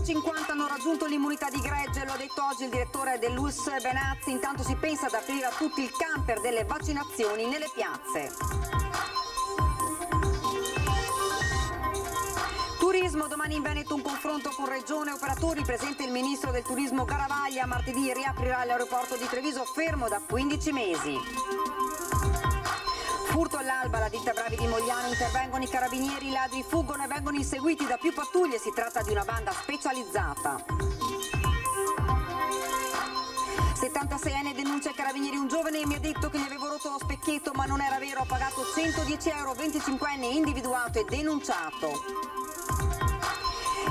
50 hanno raggiunto l'immunità di gregge, lo ha detto oggi il direttore dell'ULSS Benazzi. Intanto si pensa ad aprire a tutti il camper delle vaccinazioni nelle piazze. Turismo, domani in Veneto un confronto con Regione e operatori, presente il ministro del turismo Garavaglia. Martedì riaprirà l'aeroporto di Treviso, fermo da 15 mesi. Furto all'alba, la ditta Bravi di Mogliano, intervengono i carabinieri, i ladri fuggono e vengono inseguiti da più pattuglie, si tratta di una banda specializzata. 76enne denuncia ai carabinieri un giovane e mi ha detto che gli avevo rotto lo specchietto, ma non era vero, ha pagato 110 euro, 25enne individuato e denunciato.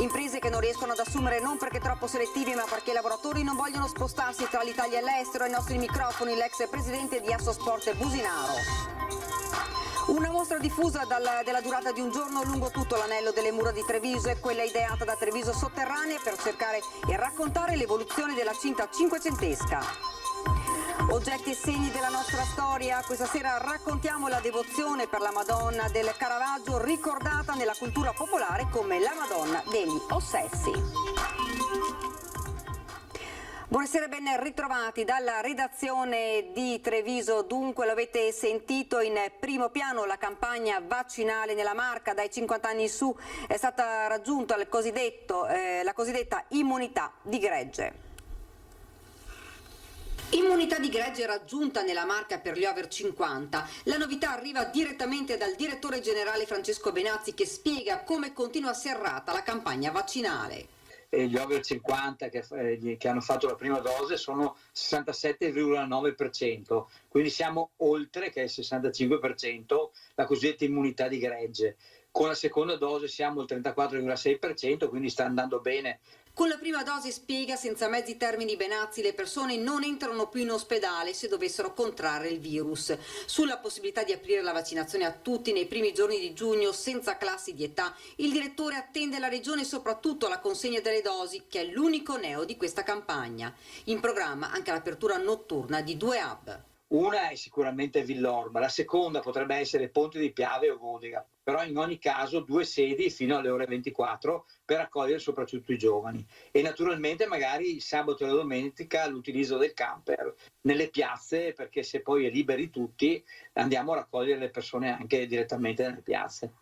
Imprese che non riescono ad assumere non perché troppo selettivi ma perché i lavoratori non vogliono spostarsi tra l'Italia e l'estero. Ai nostri microfoni l'ex presidente di Assosport Businaro. Una mostra diffusa della durata di un giorno lungo tutto l'anello delle mura di Treviso è quella ideata da Treviso Sotterranea per cercare e raccontare l'evoluzione della cinta cinquecentesca. Oggetti e segni della nostra storia, questa sera raccontiamo la devozione per la Madonna del Caravaggio, ricordata nella cultura popolare come la Madonna degli Ossessi. Buonasera e ben ritrovati dalla redazione di Treviso. Dunque, lo avete sentito in primo piano, la campagna vaccinale nella Marca dai 50 anni in su è stata raggiunta la cosiddetta immunità di gregge. Immunità di gregge raggiunta nella Marca per gli over 50. La novità arriva direttamente dal direttore generale Francesco Benazzi, che spiega come continua serrata la campagna vaccinale. Gli over 50 che hanno fatto la prima dose sono 67,9%, quindi siamo oltre, che è il 65%, la cosiddetta immunità di gregge. Con la seconda dose siamo al 34,6%, quindi sta andando bene. Con la prima dose, spiega senza mezzi termini Benazzi, le persone non entrano più in ospedale se dovessero contrarre il virus. Sulla possibilità di aprire la vaccinazione a tutti nei primi giorni di giugno senza classi di età, il direttore attende la Regione e soprattutto la consegna delle dosi, che è l'unico neo di questa campagna. In programma anche l'apertura notturna di 2 hub. Una è sicuramente Villorba, la seconda potrebbe essere Ponte di Piave o Godega, però in ogni caso 2 sedi fino alle ore 24 per accogliere soprattutto i giovani. E naturalmente magari il sabato e la domenica l'utilizzo del camper nelle piazze, perché se poi è liberi tutti andiamo a raccogliere le persone anche direttamente nelle piazze.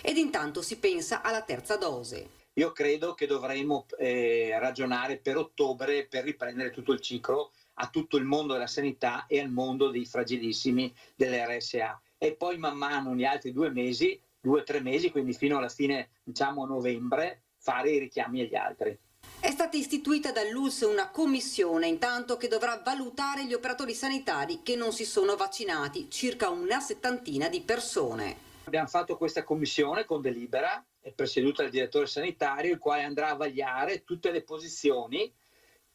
Ed intanto si pensa alla terza dose. Io credo che dovremo ragionare per ottobre per riprendere tutto il ciclo a tutto il mondo della sanità e al mondo dei fragilissimi delle RSA, e poi man mano negli altri 2 mesi, 2-3 mesi, quindi fino alla fine, diciamo novembre, fare i richiami agli altri. È stata istituita dall'ULSS una commissione intanto che dovrà valutare gli operatori sanitari che non si sono vaccinati, circa una settantina di persone. Abbiamo fatto questa commissione con delibera, è presieduta dal direttore sanitario, il quale andrà a vagliare tutte le posizioni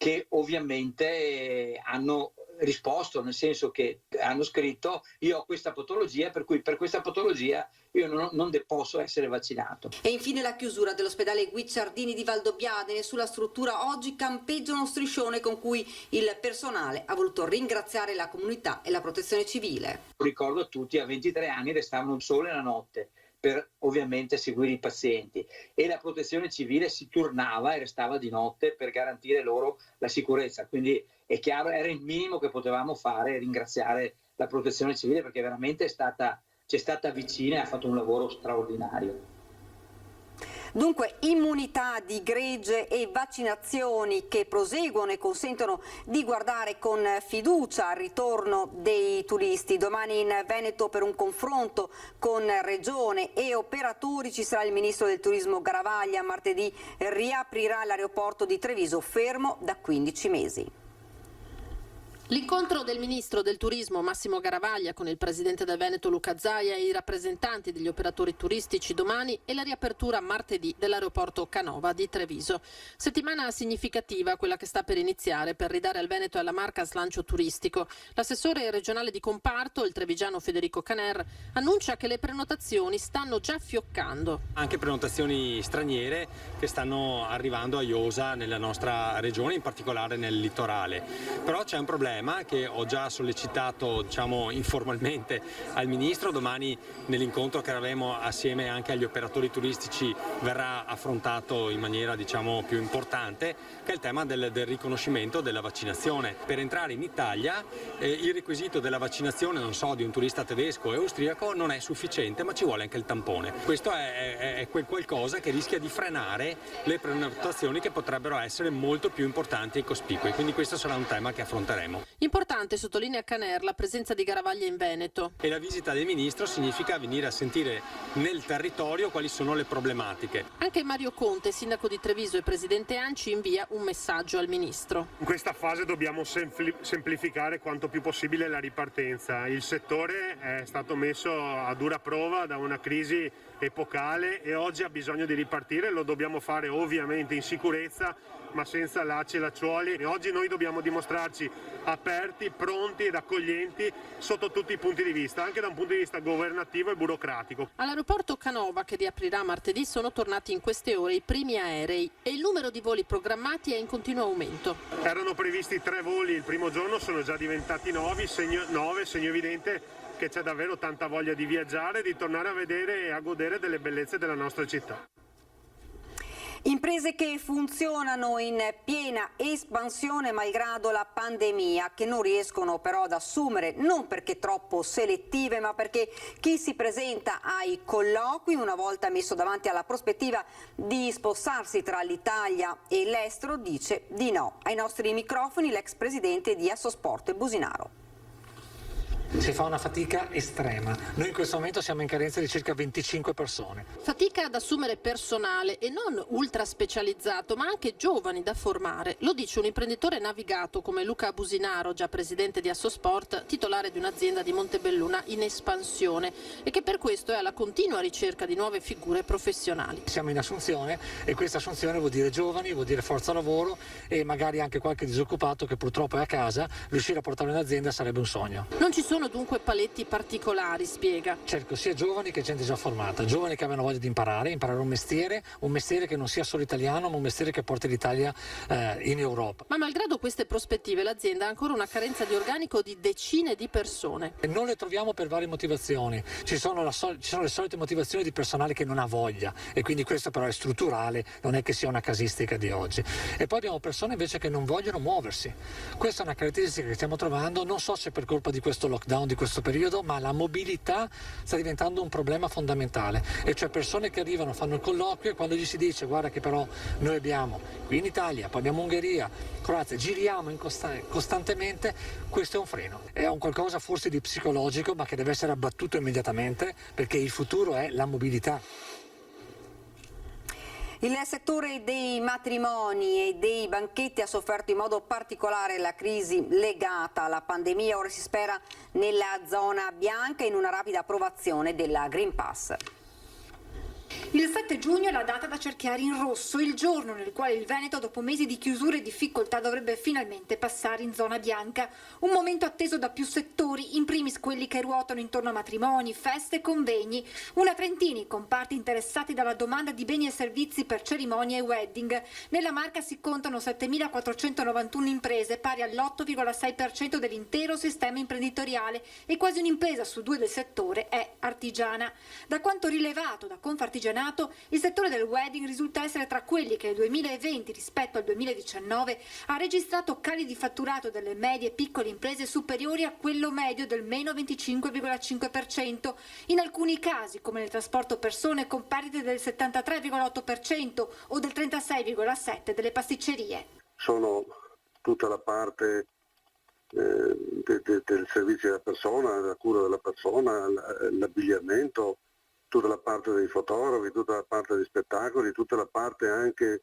che ovviamente hanno risposto, nel senso che hanno scritto: io ho questa patologia, per cui per questa patologia io non posso essere vaccinato. E infine la chiusura dell'ospedale Guicciardini di Valdobbiadene. Sulla struttura oggi campeggia uno striscione con cui il personale ha voluto ringraziare la comunità e la protezione civile. Ricordo a tutti, a 23 anni restavano sole la notte per ovviamente seguire i pazienti, e la protezione civile si turnava e restava di notte per garantire loro la sicurezza. Quindi è chiaro, era il minimo che potevamo fare, ringraziare la protezione civile, perché veramente ci è stata vicina e ha fatto un lavoro straordinario. Dunque immunità di gregge e vaccinazioni che proseguono e consentono di guardare con fiducia al ritorno dei turisti. Domani in Veneto per un confronto con Regione e operatori ci sarà il ministro del turismo Garavaglia. Martedì riaprirà l'aeroporto di Treviso, fermo da 15 mesi. L'incontro del ministro del turismo Massimo Garavaglia con il presidente del Veneto Luca Zaia e i rappresentanti degli operatori turistici domani e la riapertura martedì dell'aeroporto Canova di Treviso. Settimana significativa quella che sta per iniziare per ridare al Veneto e alla Marca slancio turistico. L'assessore regionale di comparto, il trevigiano Federico Caner, annuncia che le prenotazioni stanno già fioccando. Anche prenotazioni straniere che stanno arrivando a iosa nella nostra regione, in particolare nel litorale. Però c'è un problema. tema che ho già sollecitato informalmente al Ministro. Domani nell'incontro che avremo assieme anche agli operatori turistici verrà affrontato in maniera più importante, che è il tema del riconoscimento della vaccinazione. Per entrare in Italia il requisito della vaccinazione, di un turista tedesco e austriaco non è sufficiente, ma ci vuole anche il tampone. Questo è quel qualcosa che rischia di frenare le prenotazioni che potrebbero essere molto più importanti e cospicue, quindi questo sarà un tema che affronteremo. Importante, sottolinea Caner, la presenza di Garavaglia in Veneto. E la visita del Ministro significa venire a sentire nel territorio quali sono le problematiche. Anche Mario Conte, sindaco di Treviso e presidente ANCI, invia un messaggio al Ministro. In questa fase dobbiamo semplificare quanto più possibile la ripartenza. Il settore è stato messo a dura prova da una crisi epocale e oggi ha bisogno di ripartire. Lo dobbiamo fare ovviamente in sicurezza, ma senza lacci e lacciuoli. E oggi noi dobbiamo dimostrarci aperti, pronti ed accoglienti sotto tutti i punti di vista, anche da un punto di vista governativo e burocratico. All'aeroporto Canova, che riaprirà martedì, sono tornati in queste ore i primi aerei e il numero di voli programmati è in continuo aumento. Erano previsti 3 voli il primo giorno, sono già diventati 9, segno evidente che c'è davvero tanta voglia di viaggiare, di tornare a vedere e a godere delle bellezze della nostra città. Imprese che funzionano in piena espansione malgrado la pandemia, che non riescono però ad assumere, non perché troppo selettive, ma perché chi si presenta ai colloqui, una volta messo davanti alla prospettiva di spostarsi tra l'Italia e l'estero, dice di no. Ai nostri microfoni l'ex presidente di Assosport Businaro. Si fa una fatica estrema. Noi in questo momento siamo in carenza di circa 25 persone. Fatica ad assumere personale e non ultra specializzato, ma anche giovani da formare. Lo dice un imprenditore navigato come Luca Businaro, già presidente di Assosport, titolare di un'azienda di Montebelluna in espansione e che per questo è alla continua ricerca di nuove figure professionali. Siamo in assunzione e questa assunzione vuol dire giovani, vuol dire forza lavoro e magari anche qualche disoccupato che purtroppo è a casa. Riuscire a portare un'azienda sarebbe un sogno. Non ci sono dunque paletti particolari, spiega. Cerco sia giovani che gente già formata, giovani che abbiano voglia di imparare un mestiere che non sia solo italiano, ma un mestiere che porti l'Italia in Europa. Ma malgrado queste prospettive l'azienda ha ancora una carenza di organico di decine di persone. E non le troviamo per varie motivazioni, ci sono le solite motivazioni di personale che non ha voglia e quindi questo però è strutturale, non è che sia una casistica di oggi. E poi abbiamo persone invece che non vogliono muoversi. Questa è una caratteristica che stiamo trovando, non so se per colpa di questo lockdown di questo periodo, ma la mobilità sta diventando un problema fondamentale, e cioè persone che arrivano, fanno il colloquio e quando gli si dice guarda che però noi abbiamo qui in Italia, poi abbiamo Ungheria, Croazia, giriamo costantemente, questo è un freno, è un qualcosa forse di psicologico ma che deve essere abbattuto immediatamente perché il futuro è la mobilità. Il settore dei matrimoni e dei banchetti ha sofferto in modo particolare la crisi legata alla pandemia. Ora si spera nella zona bianca in una rapida approvazione della Green Pass. Il 7 giugno è la data da cerchiare in rosso, il giorno nel quale il Veneto, dopo mesi di chiusure e difficoltà, dovrebbe finalmente passare in zona bianca. Un momento atteso da più settori, in primis quelli che ruotano intorno a matrimoni, feste e convegni. Una trentina i comparti interessati dalla domanda di beni e servizi per cerimonie e wedding. Nella Marca si contano 7.491 imprese, pari all'8,6% dell'intero sistema imprenditoriale, e quasi un'impresa su 2 del settore è artigiana. Da quanto rilevato da Confartigianato, il settore del wedding risulta essere tra quelli che nel 2020 rispetto al 2019 ha registrato cali di fatturato delle medie e piccole imprese superiori a quello medio del meno 25,5%, in alcuni casi come nel trasporto persone con perdite del 73,8% o del 36,7% delle pasticcerie. Sono tutta la parte del servizio della persona, la cura della persona, l'abbigliamento, tutta la parte dei fotografi, tutta la parte dei spettacoli, tutta la parte anche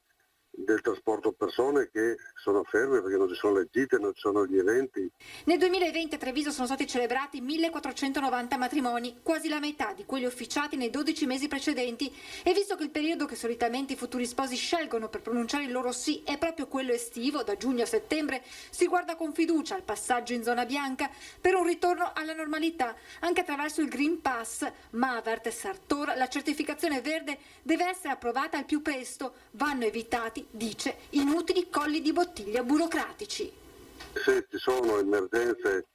del trasporto persone che sono ferme perché non ci sono le gite, non ci sono gli eventi. Nel 2020 a Treviso sono stati celebrati 1.490 matrimoni, quasi la metà di quelli officiati nei 12 mesi precedenti, e visto che il periodo che solitamente i futuri sposi scelgono per pronunciare il loro sì è proprio quello estivo, da giugno a settembre, si guarda con fiducia al passaggio in zona bianca per un ritorno alla normalità, anche attraverso il Green Pass, ma avverte Sartor, la certificazione verde deve essere approvata al più presto, vanno evitati, dice, inutili colli di bottiglia burocratici. Se ci sono emergenze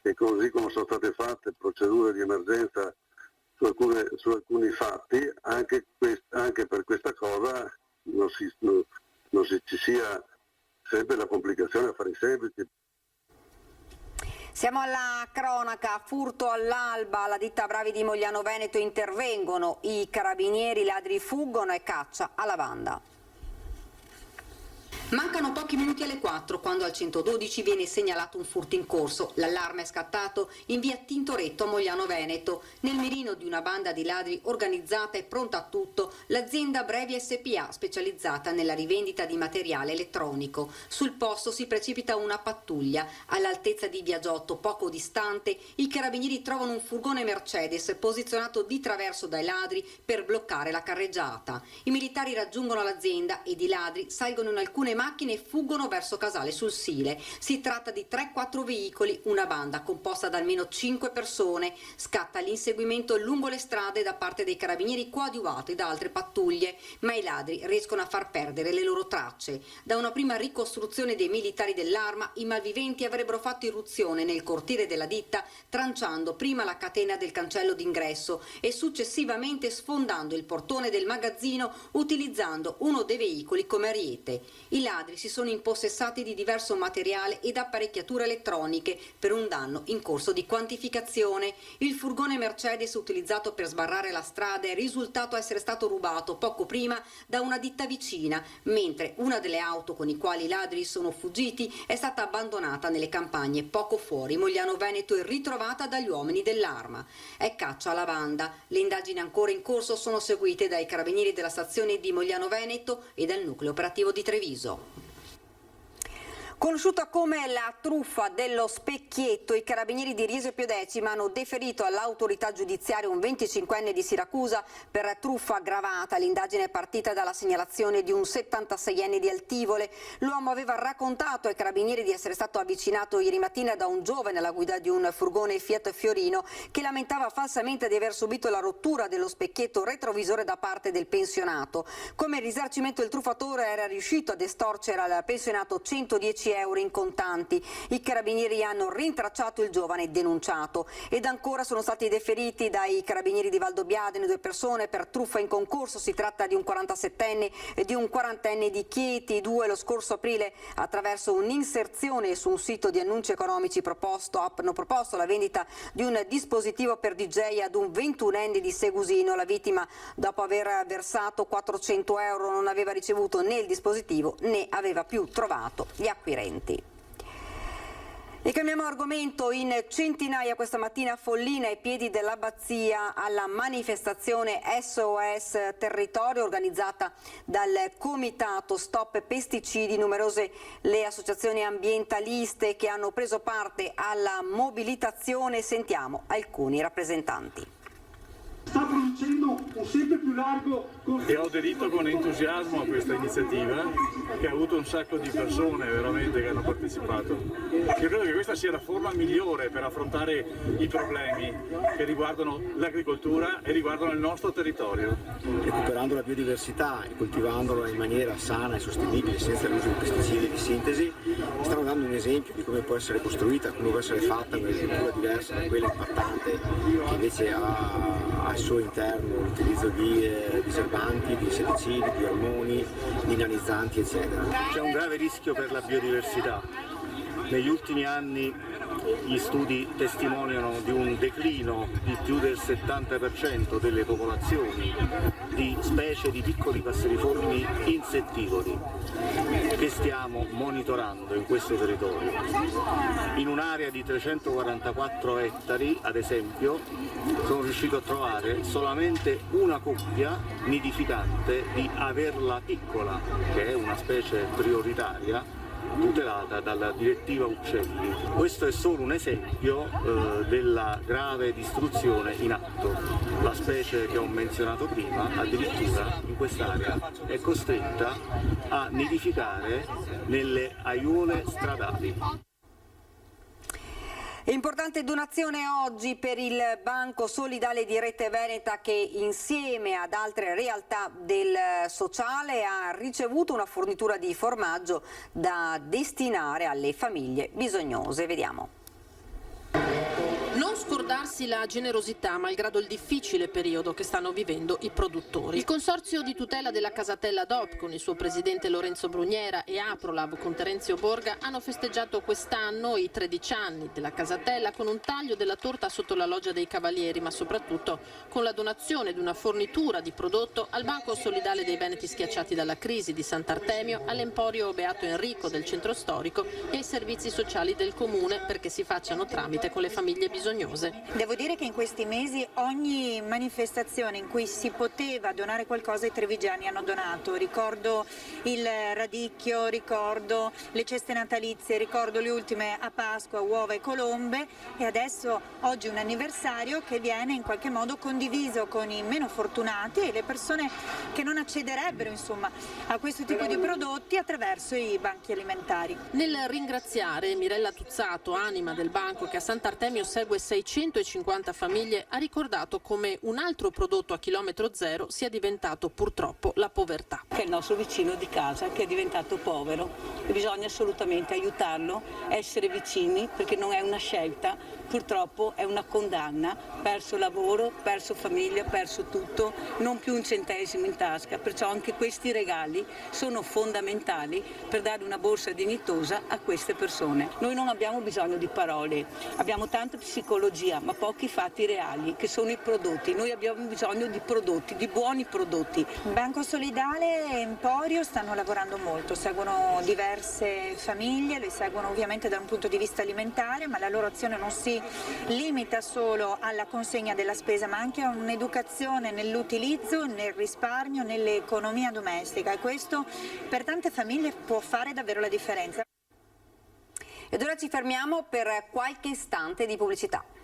e così come sono state fatte procedure di emergenza su alcuni fatti, anche per questa cosa non ci sia sempre la complicazione a fare i semplici. Siamo alla cronaca, furto all'alba, la ditta Bravi di Mogliano Veneto intervengono, i carabinieri, i ladri fuggono e caccia alla banda. Mancano pochi minuti alle 4 quando al 112 viene segnalato un furto in corso. L'allarme è scattato in via Tintoretto a Mogliano Veneto. Nel mirino di una banda di ladri organizzata e pronta a tutto, l'azienda Brevi SPA, specializzata nella rivendita di materiale elettronico. Sul posto si precipita una pattuglia. All'altezza di via Giotto, poco distante, i carabinieri trovano un furgone Mercedes posizionato di traverso dai ladri per bloccare la carreggiata. I militari raggiungono l'azienda ed i ladri salgono in alcune macchine e fuggono verso Casale sul Sile. Si tratta di 3-4 veicoli, una banda composta da almeno 5 persone. Scatta l'inseguimento lungo le strade da parte dei carabinieri coadiuvati da altre pattuglie, ma i ladri riescono a far perdere le loro tracce. Da una prima ricostruzione dei militari dell'Arma, i malviventi avrebbero fatto irruzione nel cortile della ditta, tranciando prima la catena del cancello d'ingresso e successivamente sfondando il portone del magazzino utilizzando uno dei veicoli come ariete. I ladri si sono impossessati di diverso materiale ed apparecchiature elettroniche per un danno in corso di quantificazione. Il furgone Mercedes utilizzato per sbarrare la strada è risultato essere stato rubato poco prima da una ditta vicina, mentre una delle auto con i quali i ladri sono fuggiti è stata abbandonata nelle campagne poco fuori Mogliano Veneto e ritrovata dagli uomini dell'Arma. È caccia alla banda. Le indagini ancora in corso sono seguite dai carabinieri della stazione di Mogliano Veneto e dal nucleo operativo di Treviso. Conosciuta come la truffa dello specchietto, i carabinieri di Riese Pio X hanno deferito all'autorità giudiziaria un 25enne di Siracusa per truffa aggravata. L'indagine è partita dalla segnalazione di un 76enne di Altivole. L'uomo aveva raccontato ai carabinieri di essere stato avvicinato ieri mattina da un giovane alla guida di un furgone Fiat Fiorino che lamentava falsamente di aver subito la rottura dello specchietto retrovisore da parte del pensionato. Come risarcimento il truffatore era riuscito ad estorcere al pensionato 110 euro in contanti. I carabinieri hanno rintracciato il giovane e denunciato. Ed ancora sono stati deferiti dai carabinieri di Valdobbiadene 2 persone per truffa in concorso. Si tratta di un 47enne e di un 40enne di Chieti. I due lo scorso aprile, attraverso un'inserzione su un sito di annunci economici hanno proposto la vendita di un dispositivo per DJ ad un 21enne di Segusino. La vittima, dopo aver versato 400 euro, non aveva ricevuto né il dispositivo né aveva più trovato gli acquirenti. E cambiamo argomento. In centinaia questa mattina a Follina, ai piedi dell'abbazia, alla manifestazione SOS Territorio organizzata dal Comitato Stop Pesticidi. Numerose le associazioni ambientaliste che hanno preso parte alla mobilitazione. Sentiamo alcuni rappresentanti. Sta producendo un sempre più largo e ho aderito con entusiasmo a questa iniziativa che ha avuto un sacco di persone veramente che hanno partecipato. Io credo che questa sia la forma migliore per affrontare i problemi che riguardano l'agricoltura e riguardano il nostro territorio. Recuperando la biodiversità e coltivandola in maniera sana e sostenibile senza l'uso di pesticidi di sintesi, stiamo dando un esempio di come può essere costruita, come può essere fatta un'agricoltura diversa da quella impattante che invece ha al suo interno l'utilizzo di diserbanti, di insetticidi, di ormoni, di inanizzanti, eccetera. C'è un grave rischio per la biodiversità. Negli ultimi anni gli studi testimoniano di un declino di più del 70% delle popolazioni di specie di piccoli passeriformi insettivori che stiamo monitorando in questo territorio. In un'area di 344 ettari, ad esempio, sono riuscito a trovare solamente una coppia nidificante di averla piccola, che è una specie prioritaria tutelata dalla direttiva Uccelli. Questo è solo un esempio della grave distruzione in atto. La specie che ho menzionato prima addirittura in quest'area è costretta a nidificare nelle aiuole stradali. Importante donazione oggi per il Banco Solidale di Rete Veneta, che insieme ad altre realtà del sociale ha ricevuto una fornitura di formaggio da destinare alle famiglie bisognose. Vediamo. Non scordarsi la generosità malgrado il difficile periodo che stanno vivendo i produttori. Il Consorzio di tutela della Casatella DOP con il suo presidente Lorenzo Bruniera e Aprolab con Terenzio Borga hanno festeggiato quest'anno i 13 anni della Casatella con un taglio della torta sotto la loggia dei Cavalieri, ma soprattutto con la donazione di una fornitura di prodotto al Banco Solidale dei Veneti schiacciati dalla crisi di Sant'Artemio, all'Emporio Beato Enrico del centro storico e ai servizi sociali del comune, perché si facciano tramite con le famiglie bisognose. Devo dire che in questi mesi ogni manifestazione in cui si poteva donare qualcosa i trevigiani hanno donato. Ricordo il radicchio, ricordo le ceste natalizie, ricordo le ultime a Pasqua, uova e colombe, e adesso oggi un anniversario che viene in qualche modo condiviso con i meno fortunati e le persone che non accederebbero insomma a questo tipo di prodotti attraverso i banchi alimentari. Nel ringraziare, Mirella Tuzzato, anima del banco che a Sant'Artemio segue 650 famiglie, ha ricordato come un altro prodotto a chilometro zero sia diventato purtroppo la povertà. Che è il nostro vicino di casa che è diventato povero e bisogna assolutamente aiutarlo, essere vicini, perché non è una scelta, purtroppo è una condanna, perso lavoro, perso famiglia, perso tutto, non più un centesimo in tasca, perciò anche questi regali sono fondamentali per dare una borsa dignitosa a queste persone. Noi non abbiamo bisogno di parole, abbiamo tanta psicologia ma pochi fatti reali che sono i prodotti. Noi abbiamo bisogno di prodotti, di buoni prodotti. Banco Solidale e Emporio stanno lavorando molto, seguono diverse famiglie, le seguono ovviamente da un punto di vista alimentare, ma la loro azione non si limita solo alla consegna della spesa, ma anche a un'educazione nell'utilizzo, nel risparmio, nell'economia domestica, e questo per tante famiglie può fare davvero la differenza. Ed ora ci fermiamo per qualche istante di pubblicità.